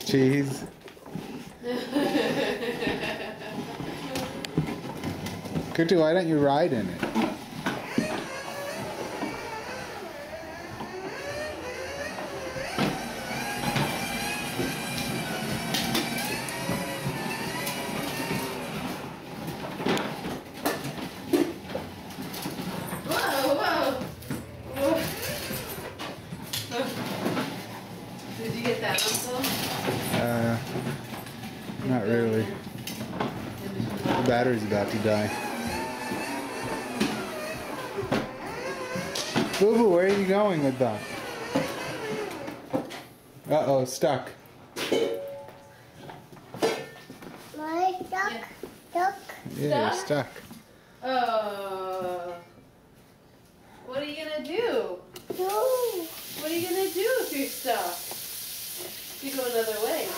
Cheese. Kutu, why don't you ride in it? Did you get that also? Not really. The battery's about to die. Boo Boo, where are you going with that? Uh-oh, stuck. My duck. Yeah, you're stuck. Oh. What are you gonna do? What are you gonna do if you're stuck? You go another way.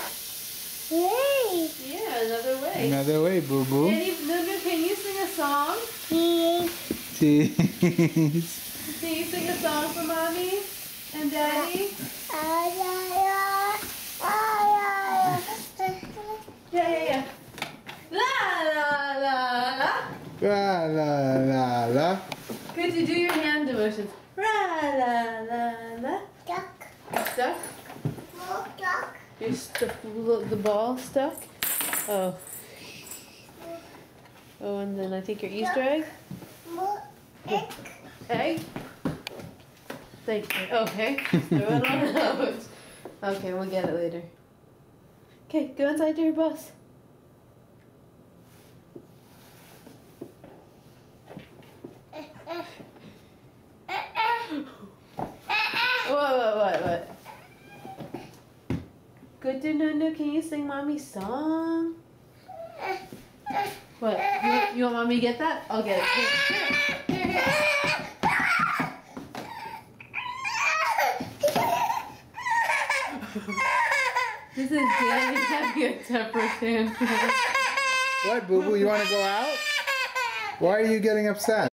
Yeah, another way. Another way, Boo Boo. Nunu, can you sing a song? Cheese. Can you sing a song for Mommy and Daddy? Yeah. La la la la. La la la la. Good to do your hand motions. La la la la. Duck. Stuck? Duck. You're stuck. The ball stuck? Oh. Oh, and then I think your Easter egg? Egg. Egg? Thank you. Okay. Throw it on out. Okay, we'll get it later. Okay, go inside to your bus. What? Good to Nunu, can you sing Mommy's song? What? You want Mommy to get that? I'll get it. Here. This is Daddy having a temper tantrum. What, Boo Boo? You want to go out? Why are you getting upset?